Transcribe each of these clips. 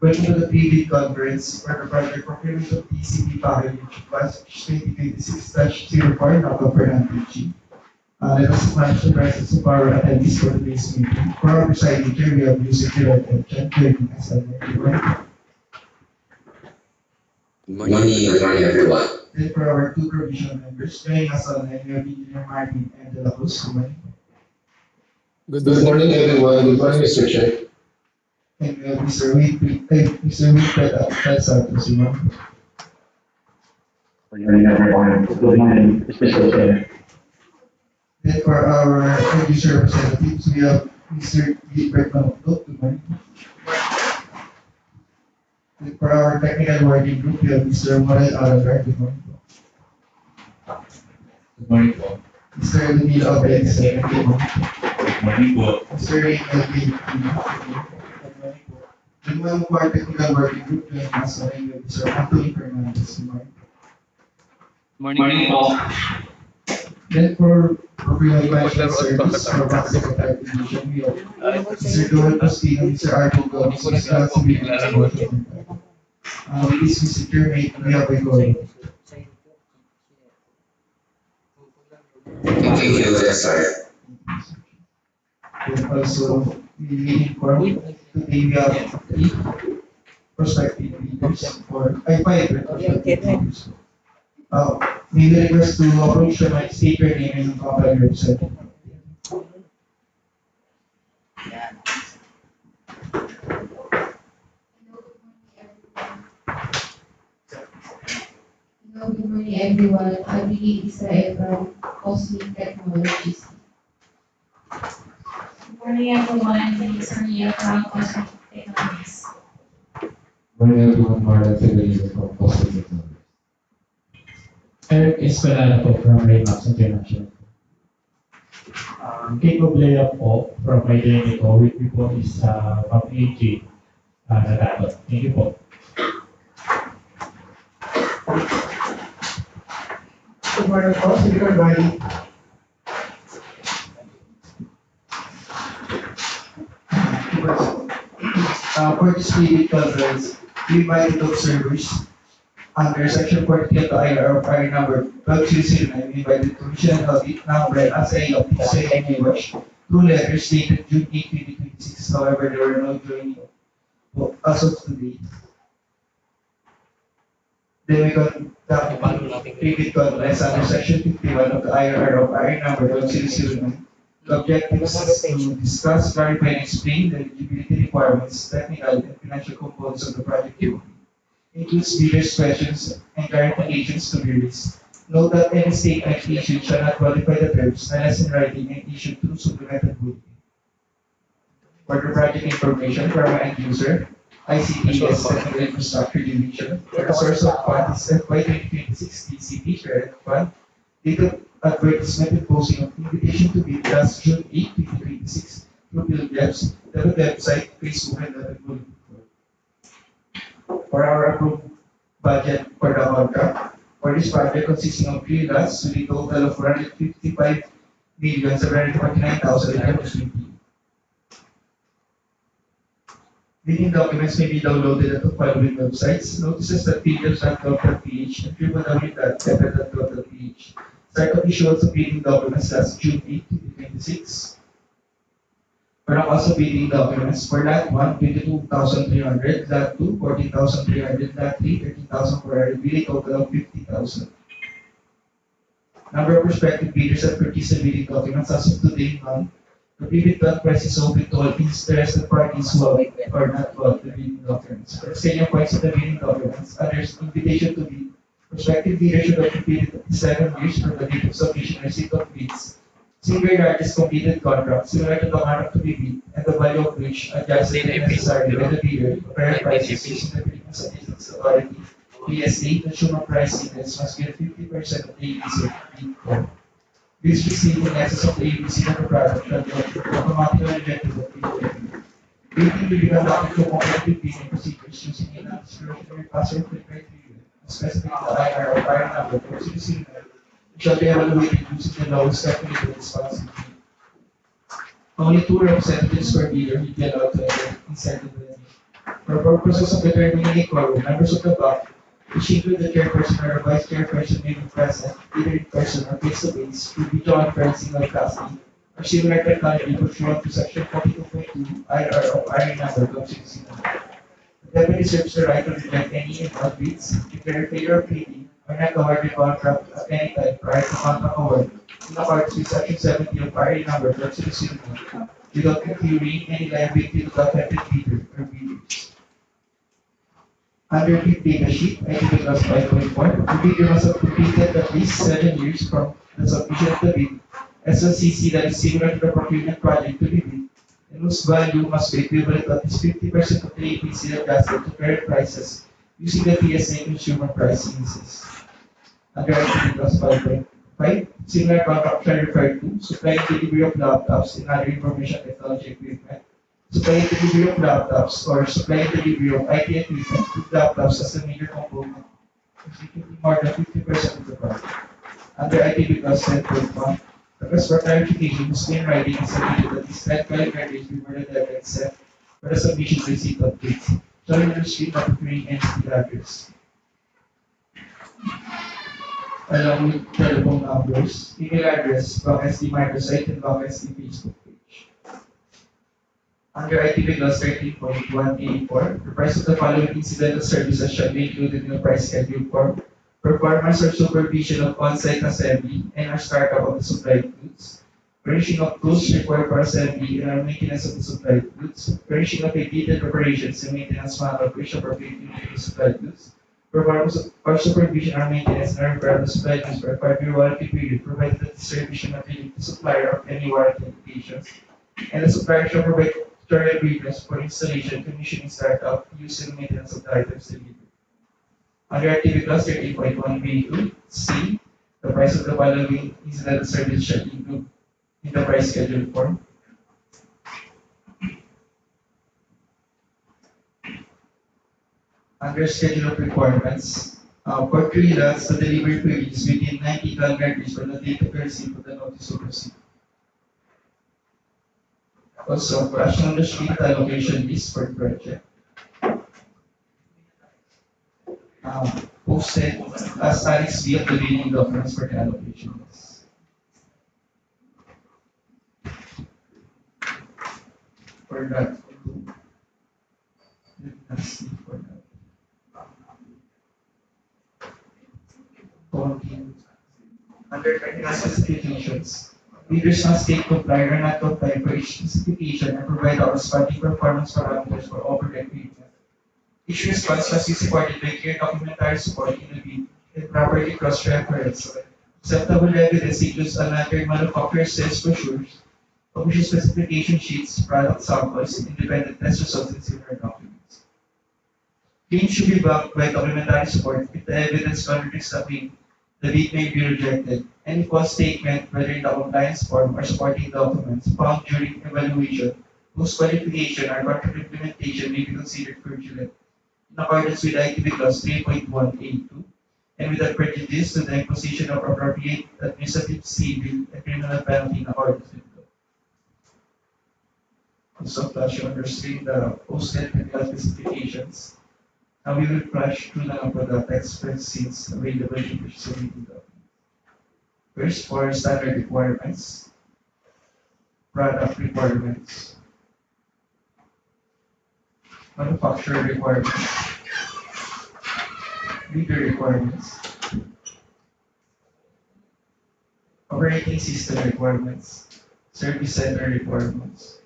Welcome to the pre-bid conference for the project Procurement of DCP package class 2026-04 number for NTG. Let us acknowledge the presence of our attendees for today's meeting. For our presiding chair, we have Music Director John joining us at everyone. Good morning everyone. Then for our two provisional members, joining us online, we have Engineer Martin and De La Cruz. Good morning, everyone. Good morning, Mr. Chair. And we have Mr. Wilfred Santos. Good morning, everyone. Good morning, Mr. Chair. Then for our producer representatives, we have Mr. Gilbert Manuto. Good morning. Then for our technical working group, we have Mr. Morel Alagar. Good morning. Good morning po. Mr. Danilo Abel. Good morning. Good morning po. Mr. Raymond B. Good morning. Then one for our technical working group, we have Mr. Anthony Fernandez. Good morning. Morning po. Then for Procurement Management Service for Bank Secretary Division, we have Mr. Joel Postino, Mr. Arthur Gomez, Mr. Nancy Williams, and with this, Mr. Chairman, we have a call. Thank you, sir. Then also, we meeting for today, we have three prospective leaders for, five prospective leaders. We will request to approach the mic, state your name and company website. Hello, good morning everyone. I'm Israel from Cosmic Technologies. Good morning, everyone. This is Maria from Cosmic Technologies. Good morning everyone. Marlon Federico from Postal Technology. Eric Escalada po from Raymax International. Kate Oblea po from Identico. With me po is from AJ na dapat. Thank you po. Good morning, po. Speaker Bali. For this meeting conference, we invited observers under Section 40 of the IRFI number 1209. We invited Commission and Audit number SA of the same watch. Two letters dated June 8, 2026. However, there were no joining as of today. Then we conduct pre-bid conference under Section 51 of the IRFI number 1209. The objective is to discuss, clarify, and explain the eligibility requirements, technical and financial components of the project unit. Includes bidders' questions and clarifications to be raised. Note that any statement issued shall not qualify the terms unless in writing and issued through supplemental bulletin. For the project information from an end user, ICTS Technical Infrastructure Division, the source of fund is FY 2026 DCP Credit Fund. Date of advertisement and posting of invitation to bid last June 8, 2026 through billboards, the website, Facebook, and the bulletin. For our approved budget for the contract, for this project consisting of 3 lots with a total of 455,749,820. Bidding documents may be downloaded at the following websites: notices.pdf.gov.ph and www.fed.gov.ph. Start of issuance of bidding documents last June 8, 2026. For the cost of bidding documents, for lot 1, 22,300, lot 2, 14,300, lot 3, 13,400, with a total of 50,000. Number of prospective bidders that purchased the bidding documents as of today, none. The pre-bid conference is open to all interested parties who have or not bought the bidding documents. For exchange of points of the bidding documents, others invitation to bid. Prospective bidders should have completed 7 years from the date of submission and receipt of bids. Single largest completed contract similar to the contract to be bid and the value of which adjusted if necessary by the bidder to fair prices using the Philippine Statistics Authority PSA consumer price index must be at 50% of the ABC bid for. This received in excess of the ABC of the product shall be automatically rejected at bid. Bidding will be conducted through competitive bidding procedures using a non-discretionary pass-or criteria specified in the IR or fire number for citizen shall be evaluated using the lowest calculated responsibility. Only 2 representatives per bidder will be allowed to enter inside the venue. For purposes of determining a quorum, members of the block, which include the chairperson or the vice chairperson may be present, either in person or face to face, through video conferencing or casting, or similar technology pursuant to section 42.2 IR of RA number 1269. The deputy serves the right to reject any involved bids, declare failure of bidding, or not award the contract at any time prior to contract award in accordance with section 70 of RA number 1269 without incurring any liability to the affected bidder or bidders. Under the data sheet, I think class 5.4, the bidder must have completed at least 7 years from the submission of the bid, SLCC that is similar to the procurement project to be bid, and whose value must be equivalent to at least 50% of the APC adjusted to current prices using the TSA consumer price indices. Under activity class 5.5, similar contracts are referred to supply and delivery of laptops and other information technology equipment, supply and delivery of laptops or supply and delivery of IT equipment with laptops as the major component, constituting more than 50% of the project. Under ITB class 10.1, the request for clarification is in writing and submitted that is 10 calendar days before the deadline set for the submission receipt of bids, showing the stream of procuring entity address, along with telephone numbers, email address, BlockSD microsite, and BlockSD Facebook page. Under ITB class 13.1A4, the price of the following incidental services shall be included in the price schedule form: performance or supervision of on-site assembly and or startup of the supplied goods, furnishing of tools required for assembly and or maintenance of the supplied goods, furnishing of a detailed preparations and maintenance manual which appropriate to the supplied goods, performance or supervision or maintenance and repair of the supplied goods for a 5-year warranty period, provided that the service shall not relate to supplier of any warranty indications, and the supplier shall provide tutorial agreements for installation, commissioning, startup, use, and maintenance of the items delivered. Under activity class 13.1B2, C, the price of the following incidental service shall be included in the price schedule form: under schedule of requirements, for 3 lots, the delivery period is within 90 calendar days from the date of receipt of the notice of receipt. Also, for action on the street allocation list for the project, posted as Annex B of the bidding documents for the allocation list. For that, let's see for that. Under technical specifications, bidders must state comply or not comply for each specification and provide corresponding performance parameters for overhead equipment. Each response must be supported by clear documentary support in the bid and properly cross-reference. Acceptable evidence includes unaltered manufacturer sales brochures, official specification sheets, product samples, independent test results, and similar documents. Claims should be backed by documentary support. If the evidence contradicts the claim, the bid may be rejected. Any false statement, whether in the compliance form or supporting documents, found during evaluation, whose qualification or contract implementation may be considered fraudulent, in accordance with ITB clause 3.1A2, and without prejudice to the imposition of appropriate administrative, civil, and criminal penalty in accordance with law. Also, flash on your screen the posted technical specifications. Now we will flash through the product experts since available in the submitted documents. First, for standard requirements, product requirements, manufacturer requirements, bidder requirements, operating system requirements, service center requirements,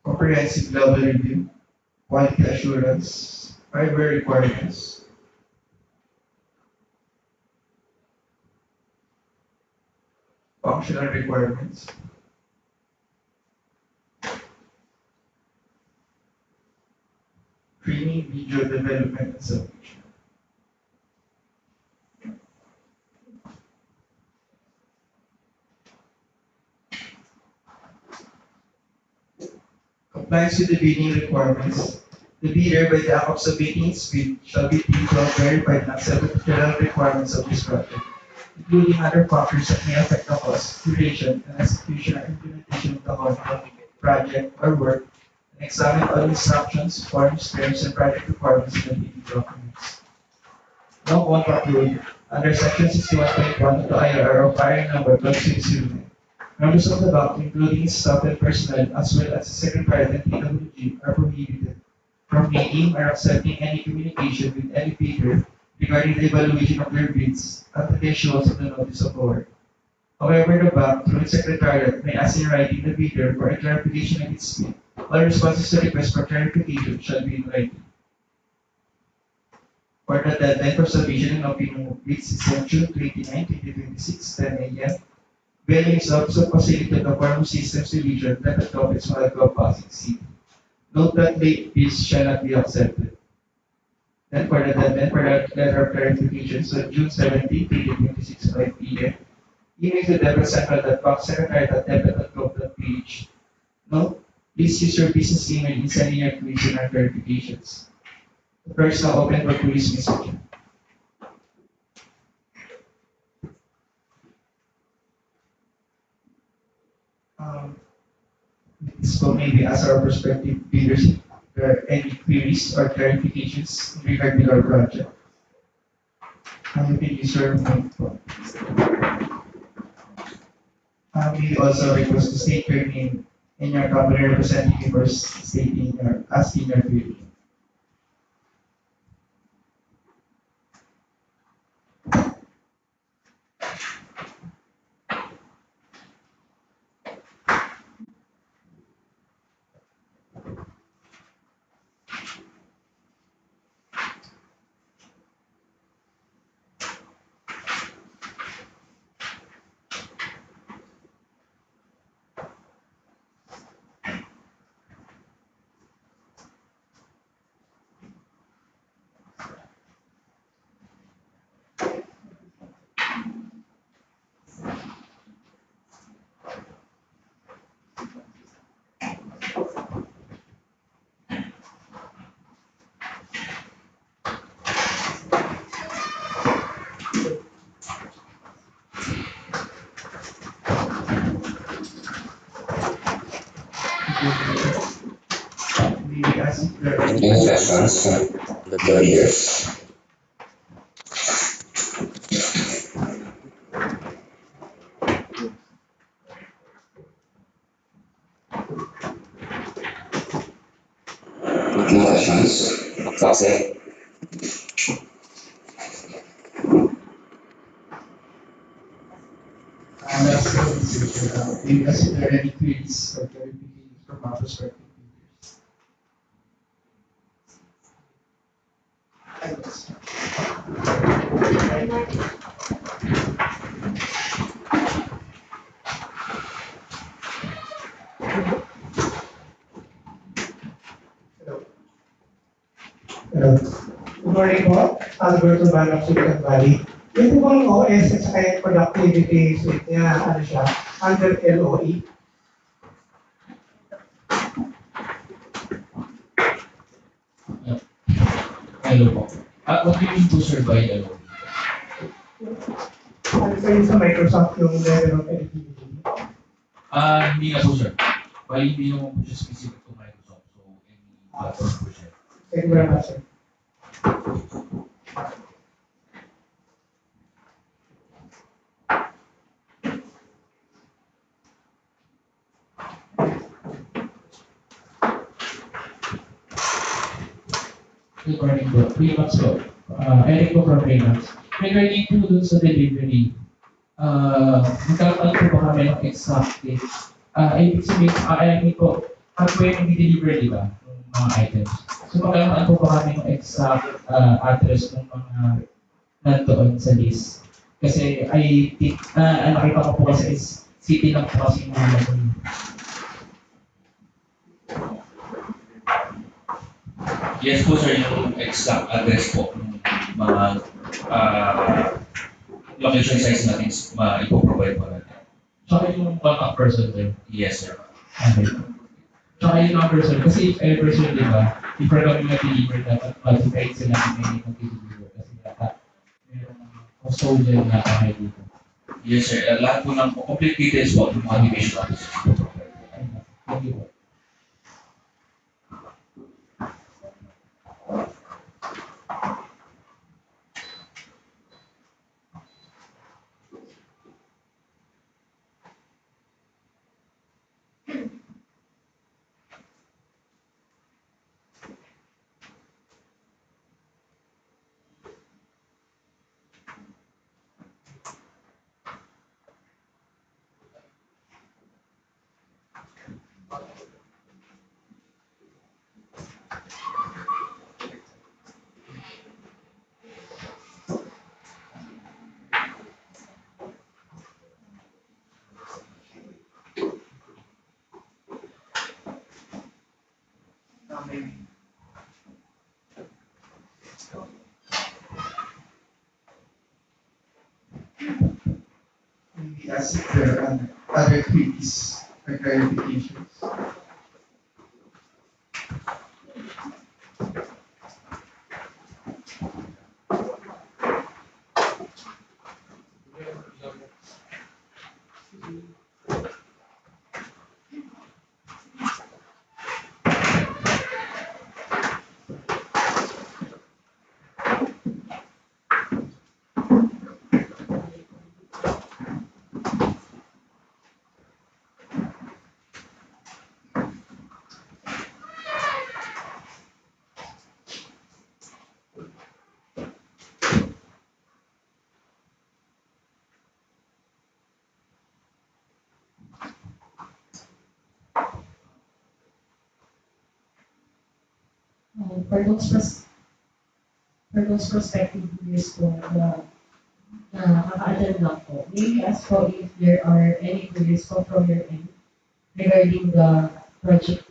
comprehensive level review, quality assurance, hardware requirements, functional requirements, training, video development, and submission. Compliance with the bidding requirements. The bidder, by the act of submitting its bid, shall be deemed to have verified and accepted the general requirements of this project. including other factors that may affect the cost, duration, and execution or implementation of the contract, project, or work, and examine all instructions, forms, terms, and project requirements in the bidding documents. Note 1 to approve. Under Section 61.1 of the IRR of IR number 12609, members of the bank, including staff and personnel, as well as the Secretariat and PWG, are prohibited from making or accepting any communication with any bidder regarding the evaluation of their bids until the issuance of the notice of award. However, the bank, through its secretariat, may ask in writing the bidder for a clarification of its bid. All responses to request for clarification shall be in writing. For the deadline for submission and opinion of bids is on June 29, 2026, 10 a.m. Billing is also facilitated the Farm Systems Division that the office will go Pasig City. Note that late bids shall not be accepted. Then for the deadline for the letter of clarification, so June 17, 2026, 5 p.m. Email to debitcentral.com, secretary.debit.gov.ph. Note, please use your business email in sending your queries and clarifications. The floor is now open for queries, Mr. Chair. This will maybe ask our prospective bidders if there are any queries or clarifications regarding our project. You can use your microphone. We also request to state your name and your company representative or stating or asking your query. We ask if there are Any questions? The bidders. No questions? Foxy? Last question, we ask if there are any queries or clarifications from our prospective bidders. Hello. Good morning po. Alberto Banap, Silicon Valley. Yung po bang OS at saka yung productivity suite niya, ano siya, under LOE? Hello po. What do you mean to survive alone? Ano pa yun sa Microsoft yung level of editing? Hindi na po, sir. Bali, hindi naman po siya specific to Microsoft. So, any platform po siya. Thank you very much, sir. Good morning po. 3 months po. Eric po from Reynolds. Regarding po dun sa delivery, magkakaroon po ba kami ng exact date? Ibig sabihin, I mean po, po yung i-deliver, di ba? Ng mga items. So magkakaroon po ba kami ng exact address ng mga nandoon sa list? Kasi I think, nakita ko po kasi is city lang po kasi yung mga nandoon. Yes po sir, yung exact address po ng mga location size natin ipoprovide po natin. Tsaka yung contact person din. Yes sir. Okay. Tsaka yung number sir, kasi if ever sir, di ba, if we're going to deliver dapat notified sila na may mag-deliver kasi dapat merong custodian na kami dito. Yes, sir. Lahat po ng complete details po ng mga division officers. Thank you po. Maybe as if there are other queries or clarifications. For those prospective viewers po na kaka-attend lang po, may we ask po if there are any queries po from your end regarding the project.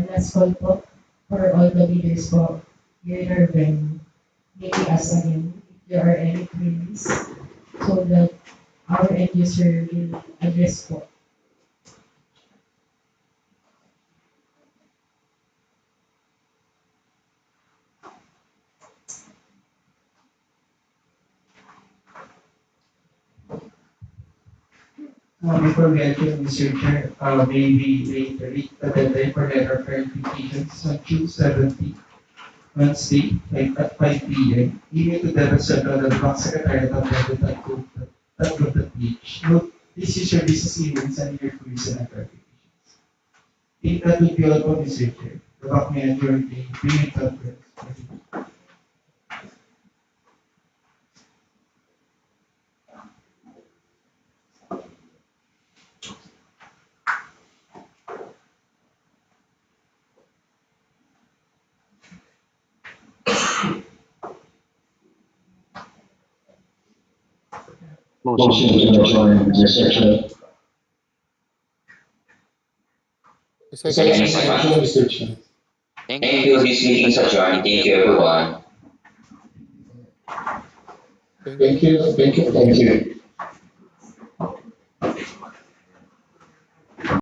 Last call po for all the leaders po here in our venue. May we ask again if there are any queries so that our end user will address po. Before we enter, Mr. Chair, maybe reiterate the deadline for letter clarifications on June 17, Wednesday, at 5 p.m. Email to the Central and Bank Secretariat of the.gov.ph. Note, this is your business emails and your queries and clarifications. I think that would be all for Mr. Chair. The bank may adjourn the briefing conference. Thank you. Motion to adjourn, Mr. Chair. Second, Mr. Chair. Thank you. This meeting is adjourned. Thank you, everyone. Thank you. Thank you.